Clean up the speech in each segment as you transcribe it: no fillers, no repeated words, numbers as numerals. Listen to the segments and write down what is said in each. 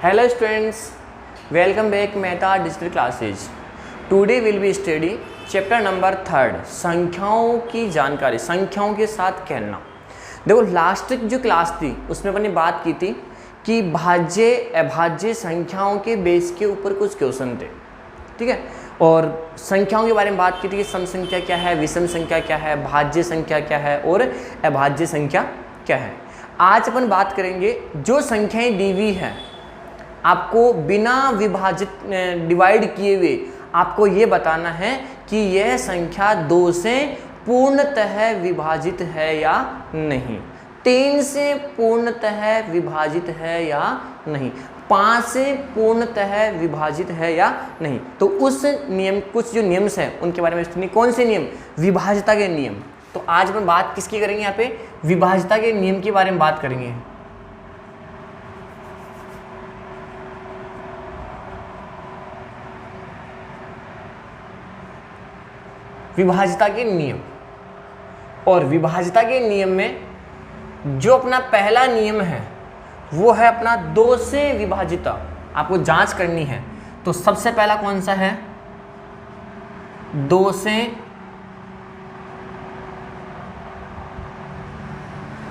Hello students, welcome back Mehta Digital Classes. Today we'll be study chapter number 3 संख्याओं की जानकारी, संख्याओं के साथ खेलना। देखो लास्ट जो क्लास थी उसमें अपने बात की थी कि भाज्य अभाज्य संख्याओं के बेस के ऊपर कुछ क्वेश्चन थे, ठीक है। और संख्याओं के बारे में बात की थी कि सम संख्या क्या है, विषम संख्या क्या है, भाज्य संख्या क्या है और अभाज्य संख्या क्या है। आज अपन बात करेंगे जो संख्याएं दी हुई हैं आपको बिना विभाजित डिवाइड किए हुए आपको ये बताना है कि यह संख्या 2 से पूर्णतः विभाजित है या नहीं, 3 से पूर्णतः विभाजित है या नहीं, 5 से पूर्णतः विभाजित है या नहीं। तो उस नियम, कुछ जो नियम्स हैं उनके बारे में सुनिए। कौन से नियम? विभाज्यता के नियम। तो आज हम बात किसकी करेंगे? यहाँ पे विभाज्यता के नियम के बारे में बात करेंगे। विभाज्यता के नियम, और विभाज्यता के नियम में जो अपना पहला नियम है वो है अपना 2 से विभाजित। आपको जांच करनी है तो सबसे पहला कौन सा है? 2 से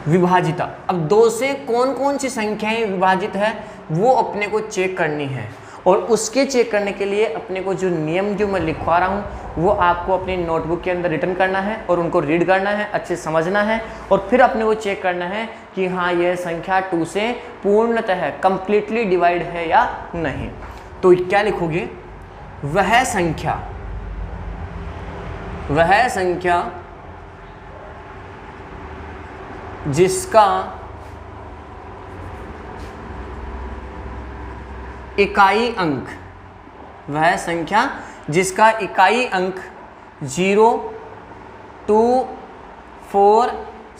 विभाजित। अब 2 से कौन कौन सी संख्याएं विभाजित है वो अपने को चेक करनी है, और उसके चेक करने के लिए अपने को जो नियम जो मैं लिखवा रहा हूँ वो आपको अपनी नोटबुक के अंदर रिटन करना है और उनको रीड करना है, अच्छे समझना है, और फिर अपने को चेक करना है कि हाँ यह संख्या 2 से पूर्णतः कंप्लीटली डिवाइड है या नहीं। तो क्या लिखोगे? वह संख्या जिसका इकाई अंक, वह संख्या जिसका इकाई अंक 0, 2, 4,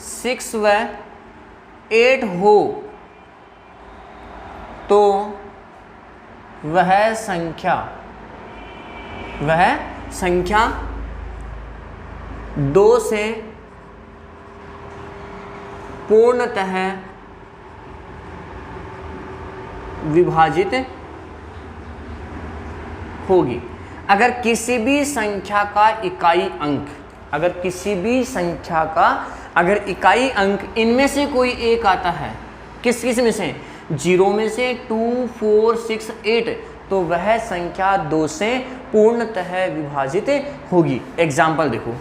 6 व 8 हो तो वह संख्या 2 से पूर्णतः विभाजित होगी। अगर किसी भी संख्या का इकाई अंक, अगर इकाई अंक इनमें से कोई एक आता है, किस में से? 0 में से, 2, 4, 6, 8, तो वह संख्या 2 से पूर्णतः विभाजित होगी। एग्जाम्पल देखो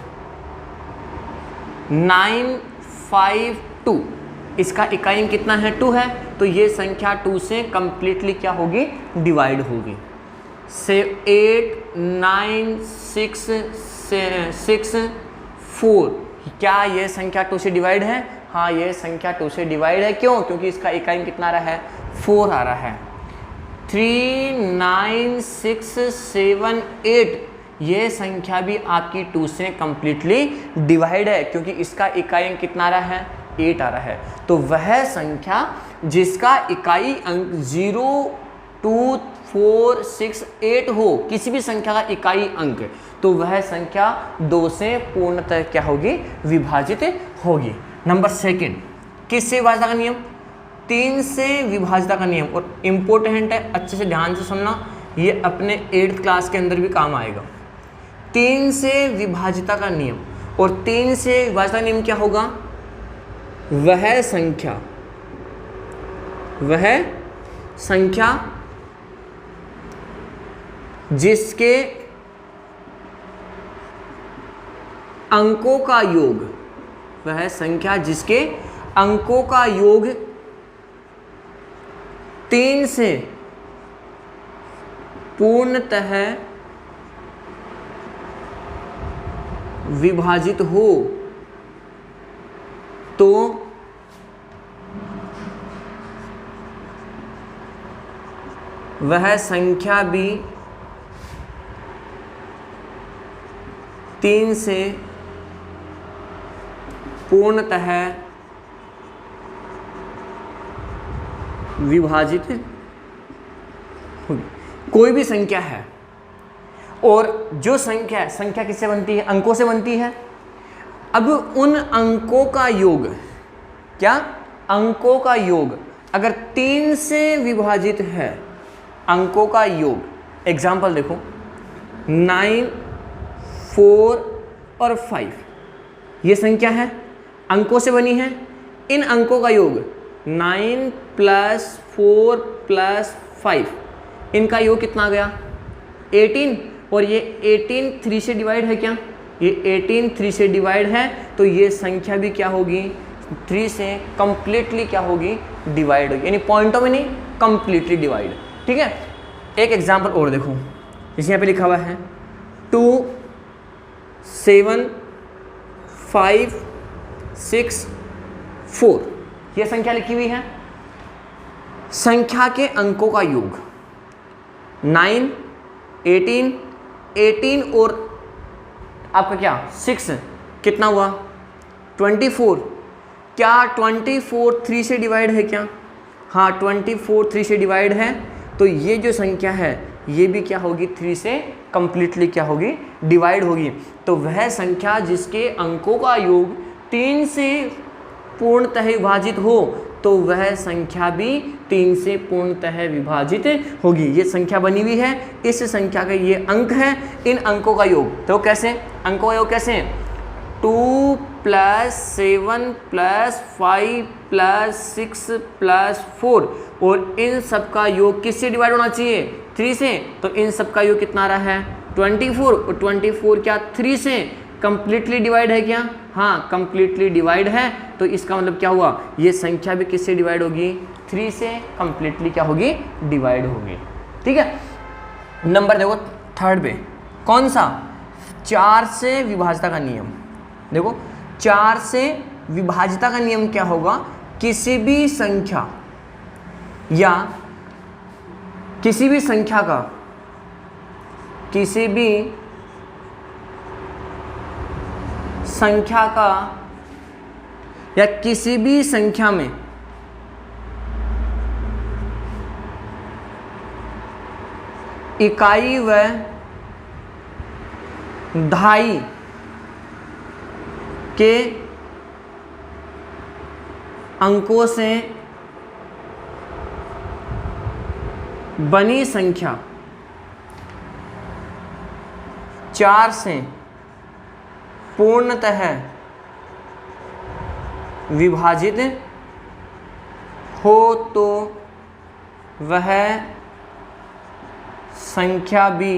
952, इसका इकाई अंक कितना है? 2 है, तो ये संख्या 2 से कंप्लीटली क्या होगी? डिवाइड होगी। 8, 9, 6, 4, क्या ये संख्या 2 से डिवाइड है? हाँ ये संख्या 2 से डिवाइड है। क्यों? क्योंकि इसका इकाई अंक कितना आ रहा है? 4 आ रहा है। 3, 9, 6, 7, 8, ये संख्या भी आपकी 2 से कंप्लीटली डिवाइड है, क्योंकि इसका इकाई अंक कितना आ रहा है? 8 आ रहा है। तो वह संख्या जिसका इकाई अंक 0, 2, 4, 6, 8 हो, किसी भी संख्या का इकाई अंक, तो वह संख्या 2 से पूर्णतः क्या होगी? विभाजित होगी। नंबर 2, किससे विभाज्यता का नियम? 3 से विभाज्यता का नियम, और इम्पोर्टेंट है, अच्छे से ध्यान से सुनना, ये अपने 8th क्लास के अंदर भी काम आएगा। 3 से विभाज्यता का नियम, और 3 से विभाज्यता का नियम क्या होगा? वह संख्या जिसके अंकों का योग, वह संख्या जिसके अंकों का योग 3 से पूर्णतः विभाजित हो तो वह संख्या भी 3 से पूर्णतः विभाजित होगी। कोई भी संख्या है, और जो संख्या किससे बनती है? अंकों से बनती है। अब उन अंकों का योग, क्या अंकों का योग अगर 3 से विभाजित है अंकों का योग, एग्जाम्पल देखो 9, 4 और 5, ये संख्या है, अंकों से बनी है। इन अंकों का योग 9 + 4 + 5, इनका योग कितना आ गया 18, और ये 18 3 से डिवाइड है क्या, ये 18 3 से डिवाइड है, तो ये संख्या भी क्या होगी 3 से कंप्लीटली क्या होगी डिवाइड होगी, यानी पॉइंटों में नहीं, कंप्लीटली डिवाइड। ठीक है, एक एग्जांपल और देखो, इस यहाँ पे लिखा हुआ है 2, 7, 5, 6, 4, ये संख्या लिखी हुई है। संख्या के अंकों का योग 9, 18, 18 और आपका क्या 6, कितना हुआ 24। क्या 24 3 से डिवाइड है क्या, हाँ 24 3 से डिवाइड है, तो ये जो संख्या है ये भी क्या होगी 3 से कंप्लीटली क्या होगी डिवाइड होगी। तो वह संख्या जिसके अंकों का योग 3 से पूर्णतः विभाजित हो, तो वह संख्या भी 3 से पूर्णतः विभाजित होगी। ये संख्या बनी हुई है, इस संख्या का ये अंक है, इन अंकों का योग, तो कैसे अंकों का योग कैसे 2 + 7 + 5 + 6 + 4, और इन सब का योग किससे डिवाइड होना चाहिए 3 से, तो इन सब का योग कितना आ रहा है 24, और 24 क्या 3 से कंप्लीटली डिवाइड है क्या, हाँ कंप्लीटली डिवाइड है, तो इसका मतलब क्या हुआ ये संख्या भी किससे डिवाइड होगी 3 से कंप्लीटली क्या होगी डिवाइड होगी। ठीक है, नंबर देखो थर्ड पे, कौन सा 4 से विभाजिता का नियम। देखो 4 से विभाजिता का नियम क्या होगा, किसी भी संख्या या किसी भी संख्या का या किसी भी संख्या में इकाई व दहाई के अंकों से बनी संख्या 4 से पूर्णतः विभाजित हो, तो वह संख्या भी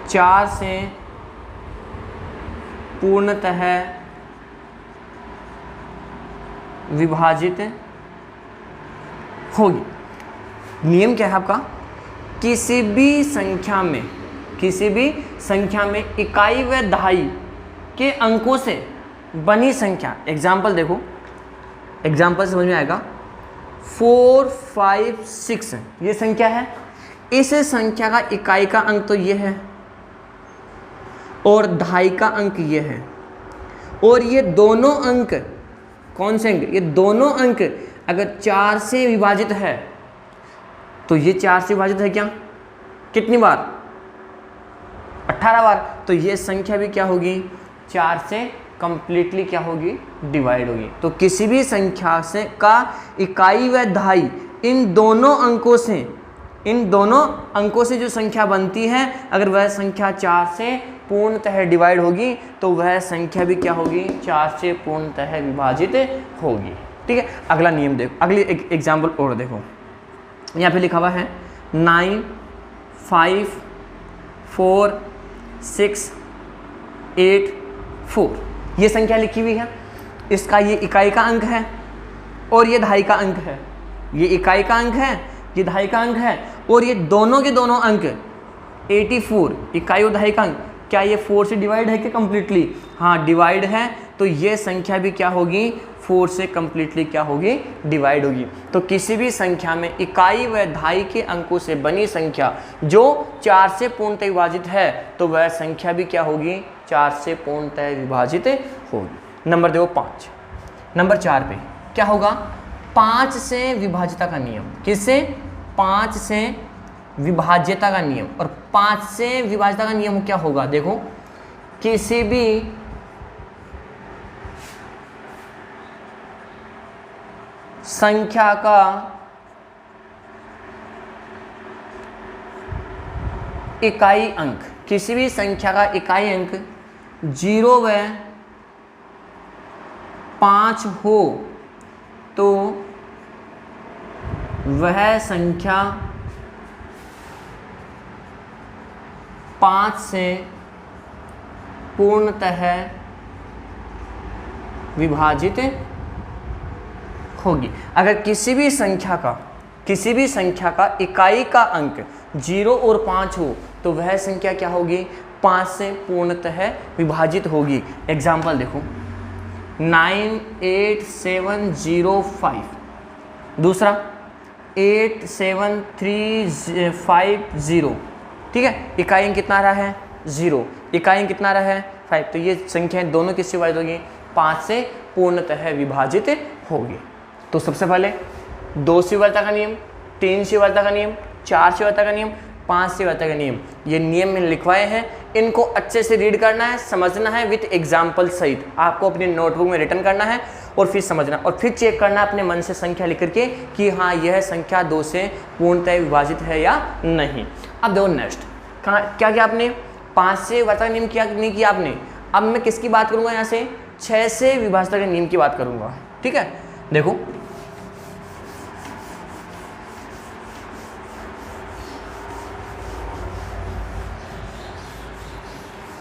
4 से पूर्णतः विभाजित होगी। नियम क्या है आपका, किसी भी संख्या में इकाई व दहाई के अंकों से बनी संख्या, एग्जाम्पल देखो, एग्जाम्पल समझ में आएगा 4, 5, 6 ये संख्या है, इस संख्या का इकाई का अंक तो ये है और दहाई का अंक ये है, और ये दोनों अंक कौन से अंक, ये दोनों अंक अगर 4 से विभाजित है, तो ये 4 से विभाजित है क्या कितनी बार 18 बार, तो ये संख्या भी क्या होगी 4 से कंप्लीटली क्या होगी डिवाइड होगी। तो किसी भी संख्या से का इकाई व दहाई इन दोनों अंकों से जो संख्या बनती है, अगर वह संख्या 4 से पूर्णतः डिवाइड होगी, तो वह संख्या भी क्या होगी 4 से पूर्णतः विभाजित होगी। ठीक है, अगला नियम देखो, अगली एग्जाम्पल और देखो, यहाँ पे लिखा हुआ है 9, 5, 4, 6, 8, 4 ये संख्या लिखी हुई है, इसका ये इकाई का अंक है और ये दहाई का अंक है, ये इकाई का अंक है, ये दहाई का अंक है, और ये दोनों के दोनों अंक 84 इकाई और दहाई का अंक, क्या ये 4 से डिवाइड है कि कंप्लीटली, हाँ डिवाइड है, तो ये संख्या भी क्या होगी 4 से कंप्लीटली क्या होगी डिवाइड होगी। तो किसी भी संख्या में इकाई व दहाई के अंकों से बनी संख्या जो 4 से पूर्णतः विभाजित है, तो वह संख्या भी क्या होगी 4 से पूर्णतः विभाजित होगी। नंबर देखो 5, नंबर 4 पे क्या होगा 5 से विभाज्यता का नियम, किससे 5 से विभाज्यता का नियम, और 5 से विभाज्यता का नियम क्या होगा, देखो किसी भी संख्या का इकाई अंक, किसी भी संख्या का इकाई अंक 0 व 5 हो तो वह संख्या 5 से पूर्णतः विभाजित होगी। अगर किसी भी संख्या का इकाई का अंक 0 और 5 हो तो वह संख्या क्या होगी? 5 से पूर्णतः विभाजित होगी। एग्जाम्पल देखो, 98705, दूसरा 87350, ठीक है। इकाई अंक कितना रहा है? 0, इकाई अंक कितना रहा है? 5। तो ये संख्याएं दोनों किससे विभाजित होगी? 5 से पूर्णतः विभाजित होगी। तो सबसे पहले 2 से विभाज्यता का नियम, 3 से विभाज्यता का नियम, 4 से विभाज्यता का नियम, 5 से विभाज्यता का नियम, ये नियम मैंने लिखवाए हैं। इनको अच्छे से रीड करना है, समझना है विथ एग्जाम्पल सहित। आपको अपनी नोटबुक में रिटर्न करना है और फिर समझना और फिर चेक करना अपने मन से संख्या लिख करके कि हाँ यह संख्या 2 से पूर्णतः विभाजित है या नहीं। अब देखो नेक्स्ट क्या किया आपने? 5 से विभाज्यता का नियम किया नहीं किया आपने? अब मैं किसकी बात करूंगा? यहाँ से 6 से विभाज्यता के नियम की बात करूंगा, ठीक है। देखो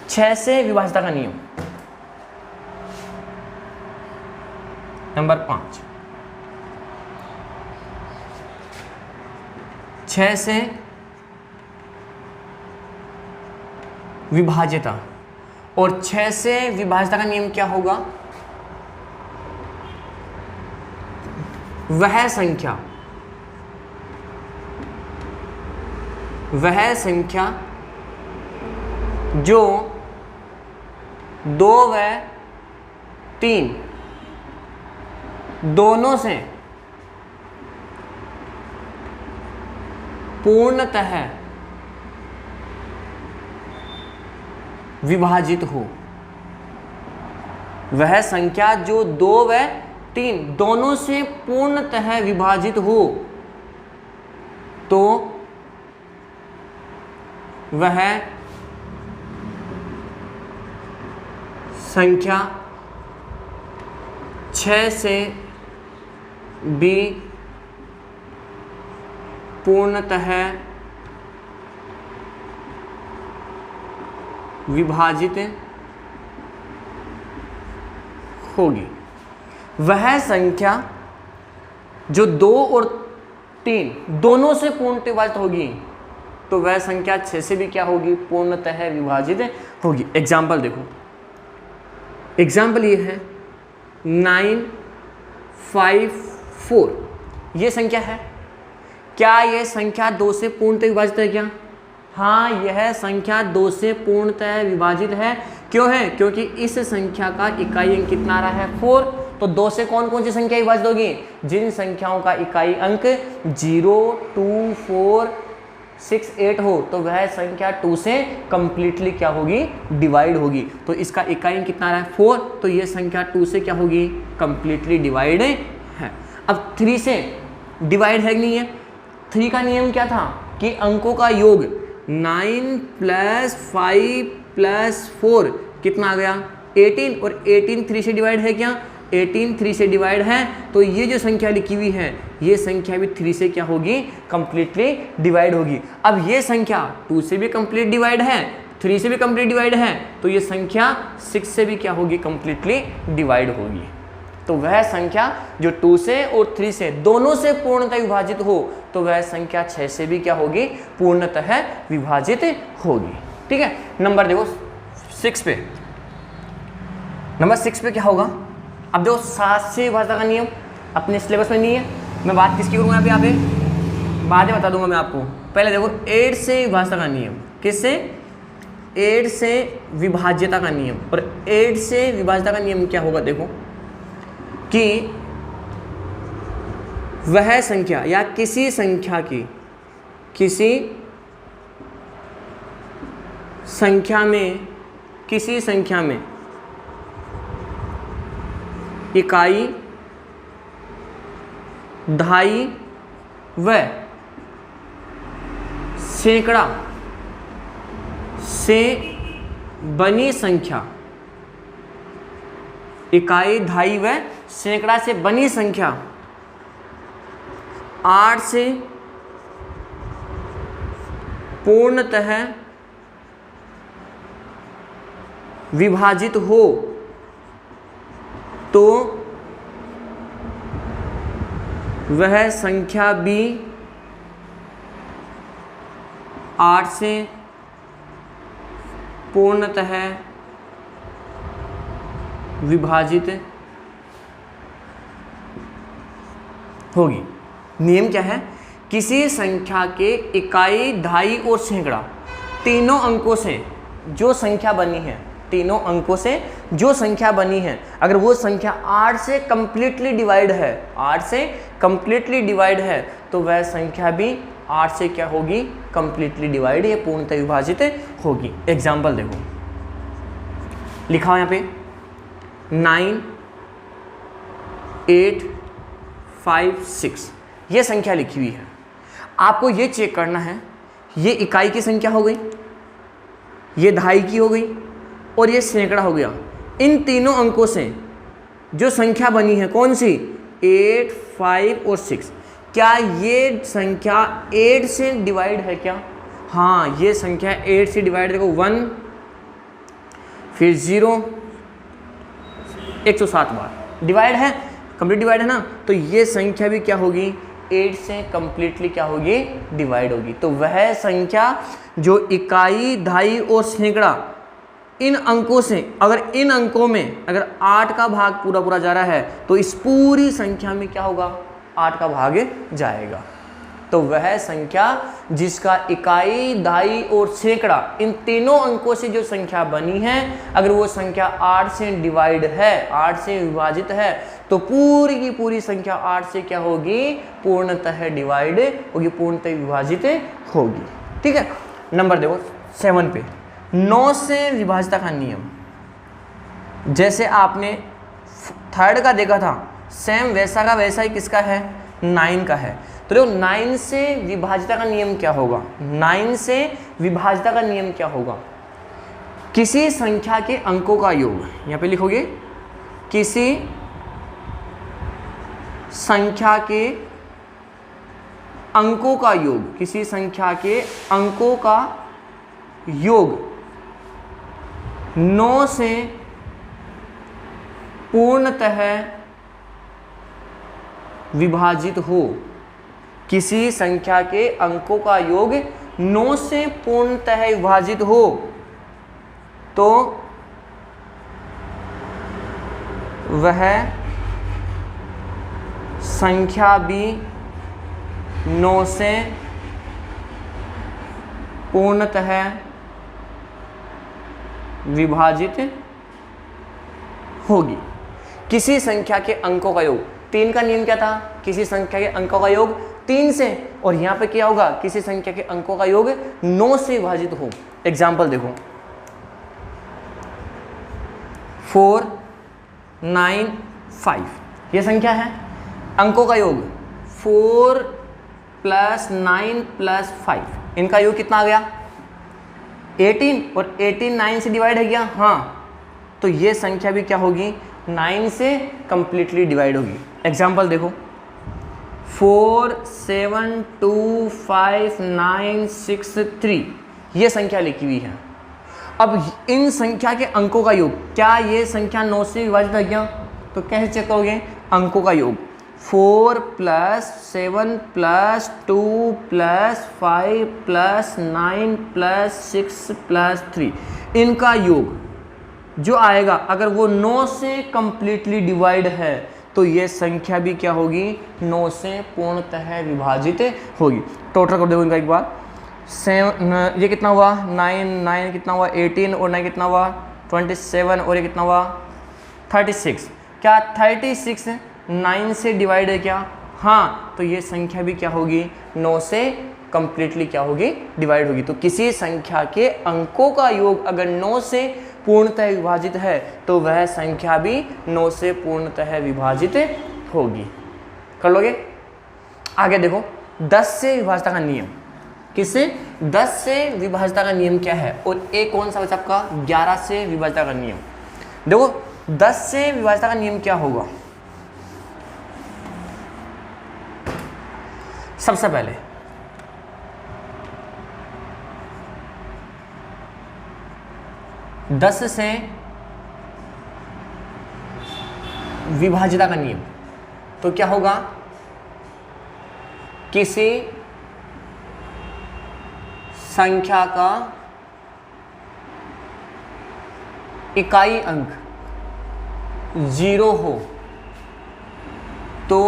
6 से विभाज्यता का नियम नंबर 5, 6 से विभाज्यता, और 6 से विभाज्यता का नियम क्या होगा? वह संख्या जो 2 व 3 दोनों से पूर्णतः विभाजित हो। वह संख्या जो 2 व 3 दोनों से पूर्णतः विभाजित हो तो वह संख्या 6 से भी पूर्णतः विभाजित होगी। वह संख्या जो 2 और 3 दोनों से पूर्णतः विभाजित होगी तो वह संख्या 6 से भी क्या होगी? पूर्णतः विभाजित होगी। एग्जाम्पल देखो, एग्जाम्पल ये है 954, ये संख्या है। क्या यह संख्या 2 से पूर्णतः विभाजित है क्या? हाँ, यह संख्या 2 से पूर्णतः विभाजित है। क्यों है? क्योंकि इस संख्या का इकाई अंक कितना रहा है? 4। तो 2 से कौन कौन सी संख्या विभाजित होगी? जिन संख्याओं का इकाई अंक 0, 2, 4, 6, 8 हो तो वह संख्या 2 से कंप्लीटली क्या होगी? डिवाइड होगी। तो इसका इकाई अंक कितना रहा है? 4। तो यह संख्या 2 से क्या होगी? कंप्लीटली डिवाइड है। अब 3 से डिवाइड है कि नहीं है? 3 का नियम क्या था कि अंकों का योग 9 + 5 + 4 कितना आ गया? 18, और 18 3 से डिवाइड है क्या? 18 3 से डिवाइड है। तो ये जो संख्या लिखी हुई है ये संख्या भी 3 से क्या होगी? कंप्लीटली डिवाइड होगी। अब ये संख्या 2 से भी कंप्लीट डिवाइड है, 3 से भी कंप्लीट डिवाइड है, तो ये संख्या 6 से भी क्या होगी? कंप्लीटली डिवाइड होगी। तो वह संख्या जो 2 से और 3 से दोनों से पूर्णतः विभाजित हो तो वह संख्या 6 से भी क्या होगी? पूर्णतः विभाजित होगी। ठीक है। नंबर देखो 6 पे, नंबर 6 पे क्या होगा? अब देखो 7 से विभाज्यता का नियम अपने सिलेबस में नहीं है। मैं बात किसकी करूँगा यहाँ पे? बाद में बता दूंगा मैं आपको। पहले देखो 8 से विभाज्यता का नियम। किससे? 8 से विभाज्यता का नियम। और 8 से विभाज्यता का नियम क्या होगा? देखो कि वह संख्या या किसी संख्या में इकाई ढाई व सैकड़ा से बनी संख्या, इकाई, ढाई व सैकड़ा से बनी संख्या 8 से पूर्णतः विभाजित हो तो वह संख्या भी 8 से पूर्णतः विभाजित होगी। नियम क्या है? किसी संख्या के इकाई, ढाई और सैकड़ा तीनों अंकों से जो संख्या बनी है, तीनों अंकों से जो संख्या बनी है, अगर वो संख्या 8 से कंप्लीटली डिवाइड है, 8 से कंप्लीटली डिवाइड है, तो वह संख्या भी 8 से क्या होगी? कंप्लीटली डिवाइड या पूर्णतः विभाजित होगी। एग्जाम्पल देखो, लिखा हो यहाँ पे 9, 8, 5, 6 ये संख्या लिखी हुई है। आपको ये चेक करना है, ये इकाई की संख्या हो गई, ये ढाई की हो गई और ये सैकड़ा हो गया। इन तीनों अंकों से जो संख्या बनी है कौन सी? 8, 5 और 6। क्या ये संख्या 8 से डिवाइड है क्या? हाँ, ये संख्या 8 से डिवाइड, देखो 1 फिर 0 107 बार डिवाइड है, कंप्लीट डिवाइड है ना, तो ये संख्या भी क्या होगी? 8 से कंप्लीटली क्या होगी? डिवाइड होगी। तो वह संख्या जो इकाई, ढाई और सैकड़ा इन अंकों से, अगर इन अंकों में अगर 8 का भाग पूरा पूरा जा रहा है तो इस पूरी संख्या में क्या होगा? 8 का भाग जाएगा। तो वह संख्या जिसका इकाई, ढाई और सैकड़ा इन तीनों अंकों से जो संख्या बनी है, अगर वो संख्या 8 से डिवाइड है, 8 से विभाजित है, तो पूरी की पूरी संख्या 8 से क्या होगी? पूर्णतः डिवाइड होगी, पूर्णतः विभाजित होगी। ठीक है। नंबर देखो 7 पे, 9 से विभाजिता का नियम। जैसे आपने थर्ड का देखा था, सेम वैसा का वैसा ही किसका है? 9 का है। तो देखो 9 से विभाजिता का नियम क्या होगा? 9 से विभाजिता का नियम क्या होगा? किसी संख्या के अंकों का योग, यहाँ पे लिखोगे किसी संख्या के अंकों का योग, किसी संख्या के अंकों का योग 9 से पूर्णतः विभाजित हो। किसी संख्या के अंकों का योग 9 से पूर्णतः विभाजित हो तो वह संख्या भी 9 से पूर्णतः विभाजित होगी। किसी संख्या के अंकों का योग, 3 का नियम क्या था? किसी संख्या के अंकों का योग 3 से, और यहाँ पे क्या होगा? किसी संख्या के अंकों का योग 9 से विभाजित हो। एग्जाम्पल देखो 4, 9, 5 ये संख्या है, अंकों का योग 4 + 9 + 5, इनका योग कितना आ गया? 18, और 18 9 से डिवाइड है क्या? हाँ, तो ये संख्या भी क्या होगी? 9 से कंप्लीटली डिवाइड होगी। एग्जाम्पल देखो 4, 7, 2, 5, 9, 6, 3 ये संख्या लिखी हुई है। अब इन संख्या के अंकों का योग, क्या ये संख्या 9 से विभाजित है क्या? तो कैसे चेक करोगे? अंकों का योग 4 + 7 + 2 + 5 + 9 + 6 + 3 इनका योग जो आएगा, अगर वो 9 से कंप्लीटली डिवाइड है तो ये संख्या भी क्या होगी? 9 से पूर्णतः विभाजित होगी। टोटल कर दो इनका एक बार। 7 ये कितना हुआ? 9 कितना हुआ? 18 और 9 कितना हुआ? 27 और ये कितना हुआ? 36। क्या 36 9 से डिवाइड है क्या? हाँ, तो ये संख्या भी क्या होगी? 9 से कंप्लीटली क्या होगी? डिवाइड होगी। तो किसी संख्या के अंकों का योग अगर 9 से पूर्णतः विभाजित है तो वह संख्या भी 9 से पूर्णतः विभाजित होगी। कर लोगे? आगे देखो 10 से विभाज्यता का नियम, किससे? 10 से विभाज्यता का नियम क्या है, और एक कौन सा बचा आपका? 11 से विभाज्यता का नियम। देखो 10 से विभाज्यता का नियम क्या होगा? सबसे पहले 10 से विभाज्यता का नियम तो क्या होगा? किसी संख्या का इकाई अंक 0 हो तो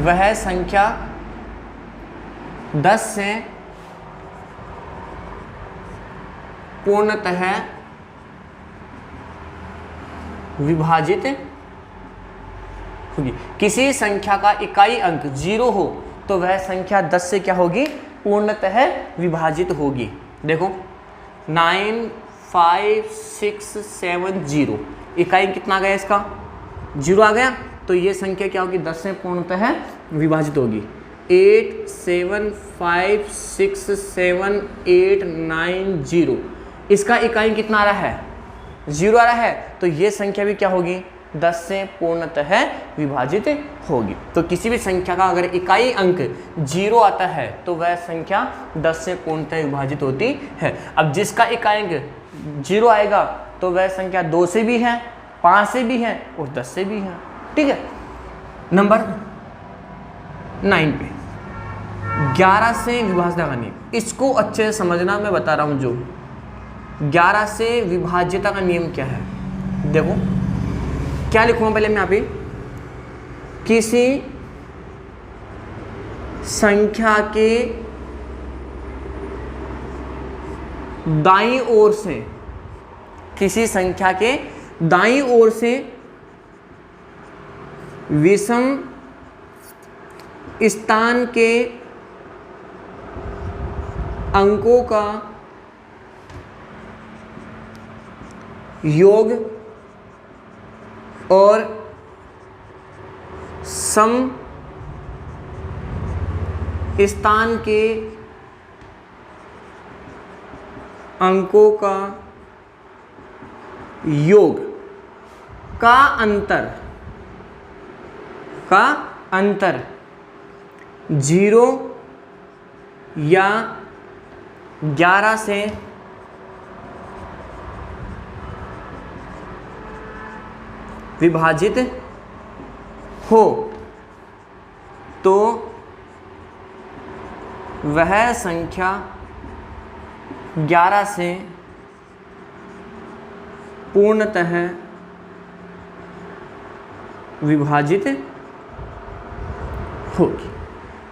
वह संख्या 10 से पूर्णतः विभाजित होगी। किसी संख्या का इकाई अंक 0 हो तो वह संख्या 10 से क्या होगी? पूर्णतः विभाजित होगी। देखो 9 5 6 7 0, इकाई कितना आ गया? इसका 0 आ गया, तो ये संख्या क्या होगी? 10 से पूर्णतः विभाजित होगी। 8 7 5 6 7 8 9 0, इसका इकाई कितना आ रहा है? 0 आ रहा है, तो ये संख्या भी क्या होगी? 10 से पूर्णतः विभाजित होगी। तो किसी भी संख्या का अगर इकाई अंक 0 आता है तो वह संख्या 10 से पूर्णतः विभाजित होती है। अब जिसका इकाई अंक 0 आएगा तो वह संख्या 2 से भी है, 5 से भी है और 10 से भी है। ठीक है। नंबर 9 पे 11 से विभाज्यता का नियम, इसको अच्छे से समझना, मैं बता रहा हूं। जो 11 से विभाज्यता का नियम क्या है? देखो क्या लिखूंगा पहले मैं यहाँ पे? किसी संख्या के दाईं ओर से, किसी संख्या के दाईं ओर से विषम स्थान के अंकों का योग और सम स्थान के अंकों का योग का अंतर 0 या 11 से विभाजित हो तो वह संख्या 11 से पूर्णतः विभाजित होगी।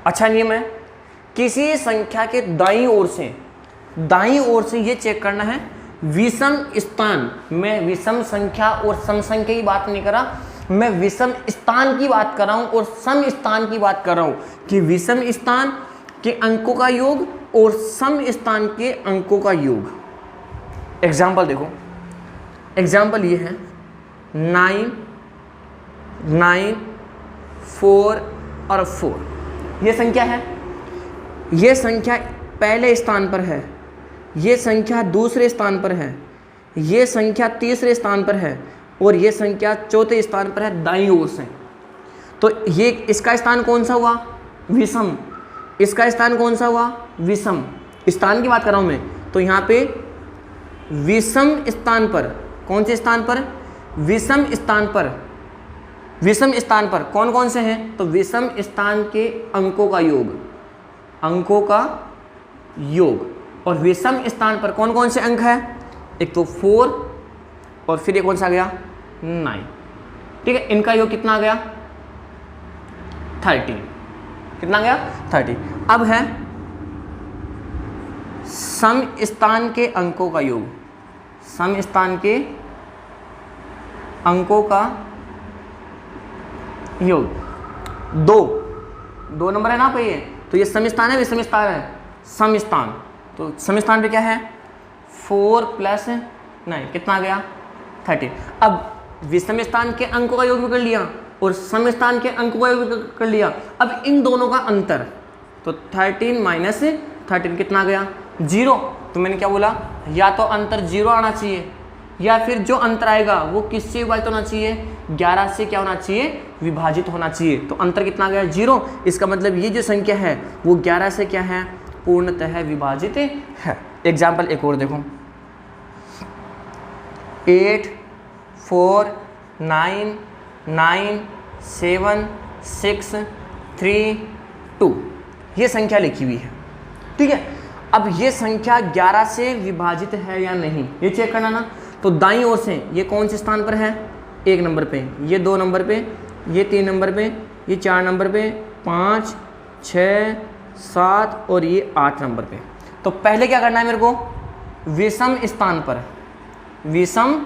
अच्छा नियम है, किसी संख्या के दाईं ओर से ये चेक करना है विषम स्थान। मैं विषम संख्या और सम संख्या की बात नहीं कर रहा, मैं विषम स्थान की बात कर रहा हूं और सम स्थान की बात कर रहा हूं कि विषम स्थान के अंकों का योग और सम स्थान के अंकों का योग। एग्जाम्पल देखो, एग्जाम्पल ये है 9 9 4 और 4। ये संख्या है, ये संख्या पहले स्थान पर है, ये संख्या दूसरे स्थान पर है, ये संख्या तीसरे स्थान पर है और ये संख्या चौथे स्थान पर है दाईं ओर से। तो ये इसका स्थान कौन सा हुआ? विषम। इसका स्थान कौन सा हुआ? विषम। स्थान की बात कर रहा हूं मैं, तो यहाँ पे विषम स्थान पर, कौन से स्थान पर? विषम स्थान पर। विषम स्थान पर कौन कौन से हैं? तो विषम स्थान के अंकों का योग, अंकों का योग। और विषम स्थान पर कौन कौन से अंक है? एक तो 4 और फिर एक कौन सा आ गया? 9। ठीक है, इनका योग कितना आ गया? 13। कितना आ गया? 30। अब है सम स्थान के अंकों का योग, सम स्थान के अंकों का योग। 2 नंबर है ना पे ये, तो ये सम स्थान है, विषम स्थान है? सम स्थान। तो सम स्थान पे क्या है? 4 + 9 कितना आ गया? 13। अब विषम स्थान के अंकों का योग भी कर लिया और सम स्थान के अंक को कर लिया। अब इन दोनों का अंतर, तो 13 माइनस 13 कितना आ गया 0। तो मैंने क्या बोला, या तो अंतर 0 आना चाहिए या फिर जो अंतर आएगा वो किससे विभाजित होना चाहिए, 11 से क्या होना चाहिए, विभाजित होना चाहिए। तो अंतर कितना आ गया 0। इसका मतलब ये जो संख्या है वो 11 से क्या है, पूर्णतः विभाजित है। एग्जाम्पल एक और देखो, 8 4 9 9 7 6 3 2 ये संख्या लिखी हुई है, ठीक है। अब ये संख्या 11 से विभाजित है या नहीं ये चेक करना ना। तो दाईं ओर से ये कौन से स्थान पर है, 1 नंबर पे, ये 2 नंबर पे, ये 3 नंबर पे, ये 4 नंबर पे, 5 6 7 और ये 8 नंबर पे। तो पहले क्या करना है मेरे को, विषम स्थान पर, विषम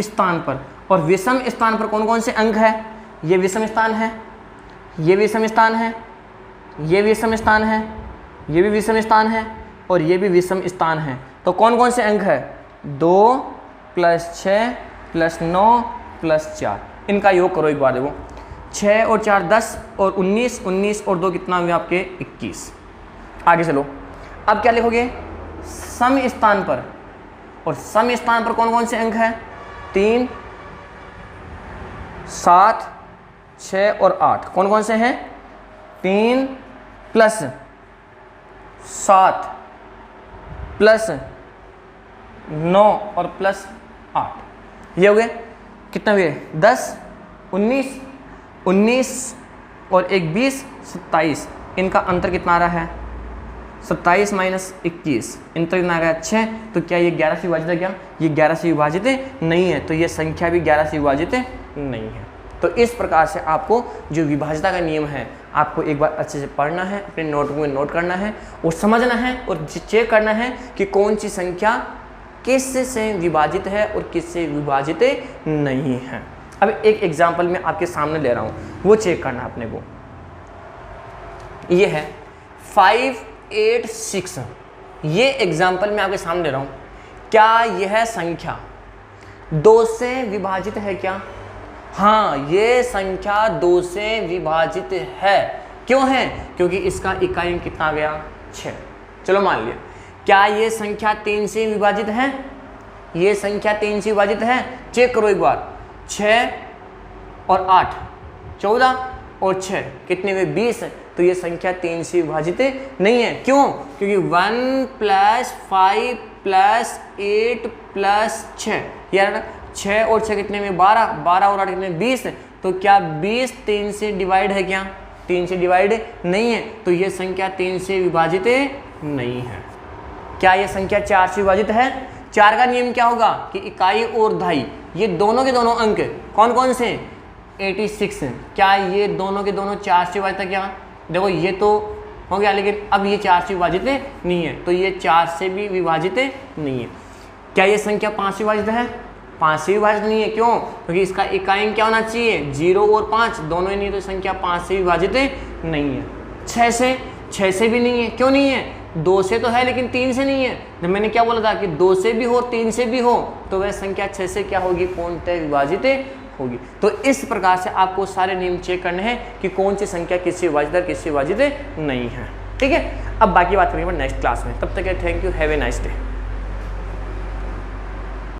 स्थान पर, और विषम स्थान पर कौन कौन से अंक है, ये विषम स्थान है, ये विषम स्थान है, ये विषम स्थान है, ये भी विषम स्थान है और ये भी विषम स्थान है। तो कौन कौन से अंक है, 2 + 6 + 9 + 4, इनका योग करो एक बार देखो, 6 और 4 10 और 19, 19 और 2 कितना हुए आपके 21। आगे चलो, अब क्या लिखोगे, सम स्थान पर, और सम स्थान पर कौन कौन से अंक है, 3 7 6 और 8, कौन कौन से हैं, 3 + 7 + 9 और +8, ये हो गए कितना हुए 10 19 19 और 1 20 27, इनका अंतर कितना आ रहा है 27 - 21, अंतर कितना आ रहा है 6। तो क्या ये 11 से विभाजित है, क्या ये 11 से विभाजित नहीं है, तो ये संख्या भी 11 से विभाजित नहीं है। तो इस प्रकार से आपको जो विभाज्यता का नियम है आपको एक बार अच्छे से पढ़ना है, अपने नोटबुक में नोट करना है और समझना है और चेक करना है कि कौन सी संख्या किस से विभाजित है और किस से विभाजित नहीं है। अब एक एग्जाम्पल मैं आपके सामने ले रहा हूँ, वो चेक करना है अपने को। ये है 5 8 6, ये एग्जाम्पल मैं आपके सामने ले रहा हूँ। क्या यह संख्या 2 से विभाजित है क्या? हाँ, ये संख्या 2 से विभाजित है। क्यों है? क्योंकि इसका इकाई अंक कितना आ गया 6। चलो मान लिया। क्या ये संख्या 3 से विभाजित है? ये संख्या 3 से विभाजित है, चेक करो एक बार। 6 और 8 14 और 6 कितने हुए 20। तो ये संख्या 3 से विभाजित नहीं है। क्यों? क्योंकि 1 + 5 + 8 + 6, यार 6 और 6 कितने में 12, 12 और 8 कितने में 20। तो क्या 20 3 से डिवाइड है क्या? 3 से डिवाइड नहीं है, तो ये संख्या 3 से विभाजित नहीं है। क्या ये संख्या 4 से विभाजित है? 4 का नियम क्या होगा कि इकाई और दहाई, ये दोनों के दोनों अंक कौन कौन से 86। क्या ये दोनों के दोनों 4 से विभाजित है क्या? देखो ये तो हो गया, लेकिन अब ये 4 से विभाजित नहीं है, तो ये 4 से भी विभाजित नहीं है। क्या ये संख्या 5 से विभाजित है? 5 से विभाजित नहीं है। क्यों? क्योंकि इसका इकाई अंक क्या होना चाहिए 0 और 5, दोनों ही नहीं, तो संख्या 5 से विभाजित नहीं है। 6 से भी नहीं है। क्यों नहीं है? 2 से तो है लेकिन 3 से नहीं है। जब मैंने क्या बोला था कि 2 से भी हो 3 से भी हो, तो वह संख्या 6 से क्या होगी, पूर्णतः विभाजित होगी। तो इस प्रकार से आपको सारे नियम चेक करने हैं कि कौन सी संख्या किससे विभाजित है, किससे विभाजित नहीं है। ठीक है, अब बाकी बात करेंगे नेक्स्ट क्लास में। तब तक thank you, have a nice day.